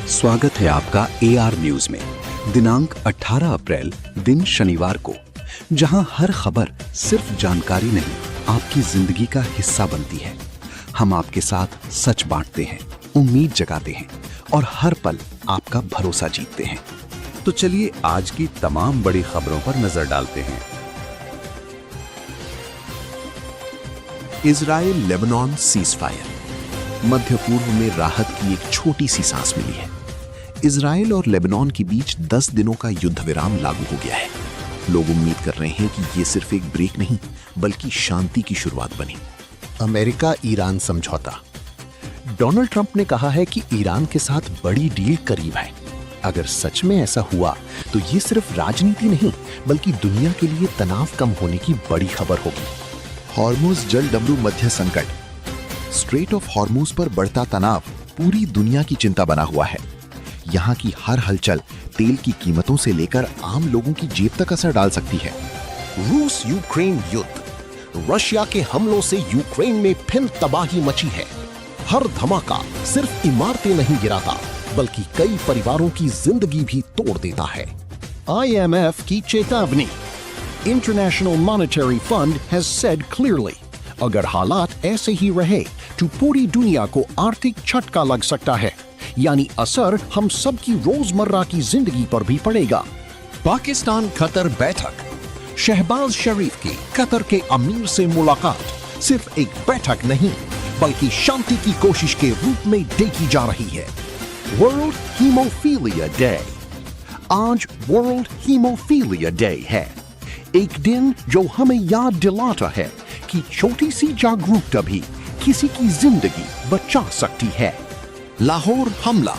स्वागत है आपका AR न्यूज में। दिनांक 18 अप्रैल दिन शनिवार को, जहां हर खबर सिर्फ जानकारी नहीं, आपकी जिंदगी का हिस्सा बनती है। हम आपके साथ सच बांटते हैं, उम्मीद जगाते हैं और हर पल आपका भरोसा जीतते हैं। तो चलिए आज की तमाम बड़ी खबरों पर नजर डालते हैं। इजराइल लेबनान सीजफायर, मध्य पूर्व में राहत की एक छोटी सी सांस मिली है। इजराइल और लेबनान के बीच 10 दिनों का युद्ध विराम लागू हो गया है। लोग उम्मीद कर रहे हैं कि ये सिर्फ एक ब्रेक नहीं, बल्कि शांति की शुरुआत बनी। अमेरिका ईरान समझौता। डोनाल्ड ट्रंप ने कहा है कि ईरान के साथ बड़ी डील करीब है। अगर सच में ऐसा हुआ तो ये सिर्फ राजनीति नहीं, बल्कि दुनिया के लिए तनाव कम होने की बड़ी खबर होगी। हॉर्मुज जल डमरू मध्य संकट। स्ट्रेट ऑफ हॉर्मुज पर बढ़ता तनाव पूरी दुनिया की चिंता बना हुआ है। यहाँ की हर हलचल तेल की कीमतों से लेकर आम लोगों की जेब तक असर डाल सकती है। रूस यूक्रेन युद्ध। रशिया के हमलों से यूक्रेन में फिर तबाही मची है। हर धमाका सिर्फ इमारतें नहीं गिराता, बल्कि कई परिवारों की जिंदगी भी तोड़ देता है। IMF की चेतावनी। International monetary fund has said clearly, अगर हालात ऐसे ही रहे तो पूरी दुनिया को आर्थिक झटका लग सकता है, यानी असर हम सब की रोजमर्रा की जिंदगी पर भी पड़ेगा। पाकिस्तान कतर बैठक। शहबाज शरीफ की कतर के अमीर से मुलाकात सिर्फ एक बैठक नहीं, बल्कि शांति की कोशिश के रूप में देखी जा रही है। World haemophilia day. आज वर्ल्ड हीमोफीलिया डे है, एक दिन जो हमें याद दिलाता है कि छोटी सी जागरूकता भी किसी की जिंदगी बचा सकती है। लाहौर हमला।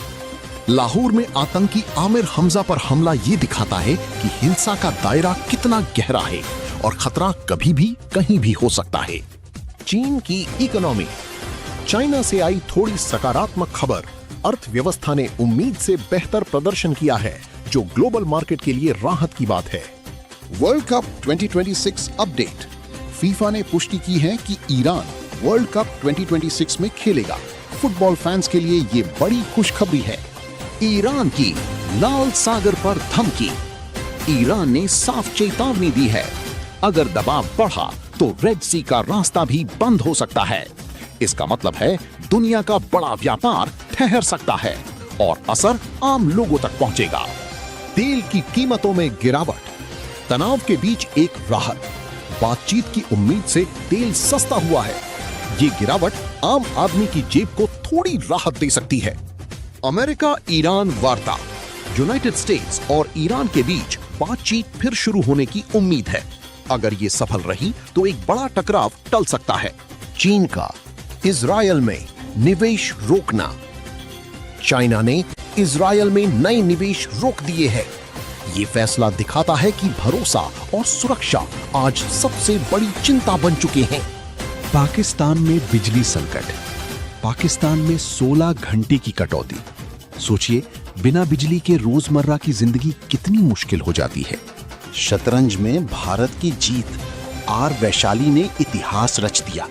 लाहौर में आतंकी आमिर हमजा पर हमला ये दिखाता है कि हिंसा का दायरा कितना गहरा है और खतरा कभी भी कहीं भी हो सकता है। चीन की इकोनॉमी। चाइना से आई थोड़ी सकारात्मक खबर। अर्थव्यवस्था ने उम्मीद से बेहतर प्रदर्शन किया है, जो ग्लोबल मार्केट के लिए राहत की बात है। World cup 2026 update. फीफा ने पुष्टि की है कि ईरान वर्ल्ड कप 2026 में खेलेगा। फुटबॉल फैंस के लिए ये बड़ी खुशखबरी है। ईरान की लाल सागर पर धमकी। ईरान ने साफ चेतावनी दी है, अगर दबाव बढ़ा तो रेड सी का रास्ता भी बंद हो सकता है। इसका मतलब है दुनिया का बड़ा व्यापार ठहर सकता है और असर आम लोगों तक पहुंचेगा। तेल की कीमतों में गिरावट। तनाव के बीच एक राहत। बातचीत की उम्मीद से तेल सस्ता हुआ है। ये गिरावट आम आदमी की जेब को थोड़ी राहत दे सकती है। अमेरिका ईरान वार्ता। यूनाइटेड स्टेट्स और ईरान के बीच बातचीत फिर शुरू होने की उम्मीद है। अगर ये सफल रही तो एक बड़ा टकराव टल सकता है। चीन का इजरायल में निवेश रोकना। चाइना ने इजरायल में नए निवेश रोक दिए हैं। ये फैसला दिखाता है कि भरोसा और सुरक्षा आज सबसे बड़ी चिंता बन चुके हैं। पाकिस्तान में बिजली संकट। पाकिस्तान में 16 घंटे की कटौती। सोचिए, बिना बिजली के रोजमर्रा की जिंदगी कितनी मुश्किल हो जाती है। शतरंज में भारत की जीत। आर वैशाली ने इतिहास रच दिया।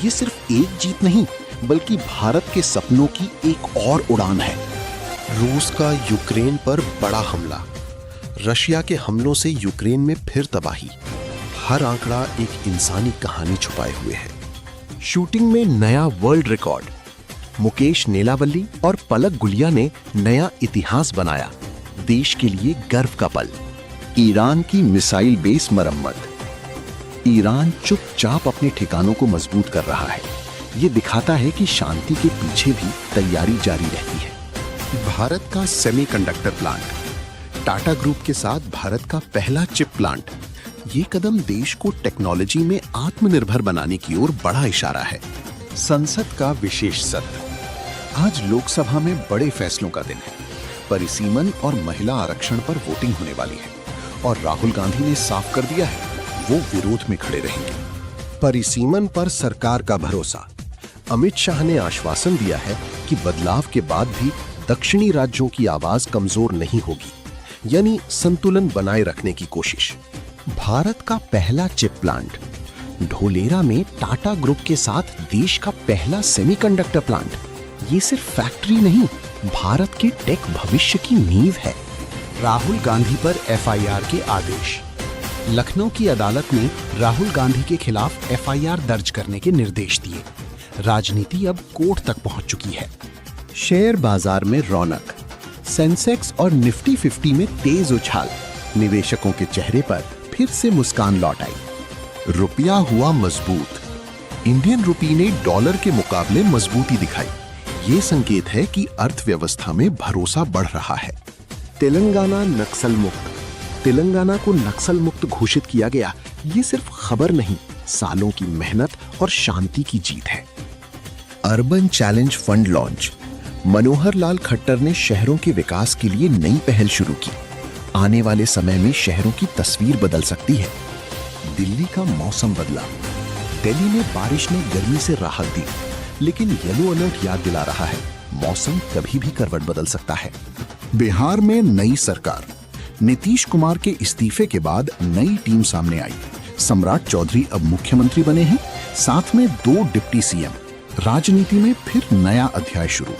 ये सिर्फ एक जीत नहीं, बल्कि भारत के सपनों की एक और उड़ान है। रूस का यूक्रेन पर बड़ा हमला। रशिया के हमलों से यूक्रेन में फिर तबाही। हर आंकड़ा एक इंसानी कहानी छुपाए हुए है। शूटिंग में नया वर्ल्ड रिकॉर्ड। मुकेश नेलावल्ली और पलक गुलिया ने नया इतिहास बनाया। देश के लिए गर्व का पल। ईरान की मिसाइल बेस मरम्मत। ईरान चुपचाप अपने ठिकानों को मजबूत कर रहा है। ये दिखाता है कि शांति के पीछे भी तैयारी जारी रहती है। भारत का सेमीकंडक्टर प्लांट। टाटा ग्रुप के साथ भारत का पहला चिप प्लांट। ये कदम देश को टेक्नोलॉजी में आत्मनिर्भर बनाने की ओर बड़ा इशारा है। संसद का विशेष सत्र। आज लोकसभा में बड़े फैसलों का दिन है। परिसीमन और महिला आरक्षण पर वोटिंग होने वाली है और राहुल गांधी ने साफ कर दिया है वो विरोध में खड़े रहेंगे। परिसीमन पर सरकार का भरोसा। अमित शाह ने आश्वासन दिया है कि बदलाव के बाद भी दक्षिणी राज्यों की आवाज कमजोर नहीं होगी, यानी संतुलन बनाए रखने की कोशिश। भारत का पहला चिप प्लांट। ढोलेरा में टाटा ग्रुप के साथ देश का पहला सेमीकंडक्टर प्लांट। ये सिर्फ फैक्ट्री नहीं, भारत के टेक भविष्य की नींव है। राहुल गांधी पर एफआईआर के आदेश। लखनऊ की अदालत ने राहुल गांधी के खिलाफ एफआईआर दर्ज करने के निर्देश दिए। राजनीति अब कोर्ट तक पहुंच चुकी है। शेयर बाजार में रौनक, सेंसेक्स और निफ्टी 50 में तेज उछाल। निवेशकों के चेहरे पर फिर से मुस्कान लौट आई। रुपया हुआ मजबूत। इंडियन रुपी ने डॉलर के मुकाबले मजबूती दिखाई। ये संकेत है कि अर्थव्यवस्था में भरोसा बढ़ रहा है। तेलंगाना नक्सल मुक्त। तेलंगाना को नक्सल मुक्त घोषित किया गया। ये सिर्फ खबर नहीं, सालों की मेहनत और शांति की जीत है। Urban challenge fund launch. Manohar Lal Khattar ने शहरों के विकास के लिए नई पहल शुरू की। आने वाले समय में शहरों की तस्वीर बदल सकती है। दिल्ली का मौसम बदला। दिल्ली में बारिश ने गर्मी से राहत दी, लेकिन येलो अलर्ट याद दिला रहा है मौसम कभी भी करवट बदल सकता है। बिहार में नई सरकार। नीतीश कुमार के इस्तीफे के बाद नई टीम सामने आई। सम्राट चौधरी अब मुख्यमंत्री बने हैं, साथ में 2 डिप्टी सीएम। राजनीति में फिर नया अध्याय शुरू।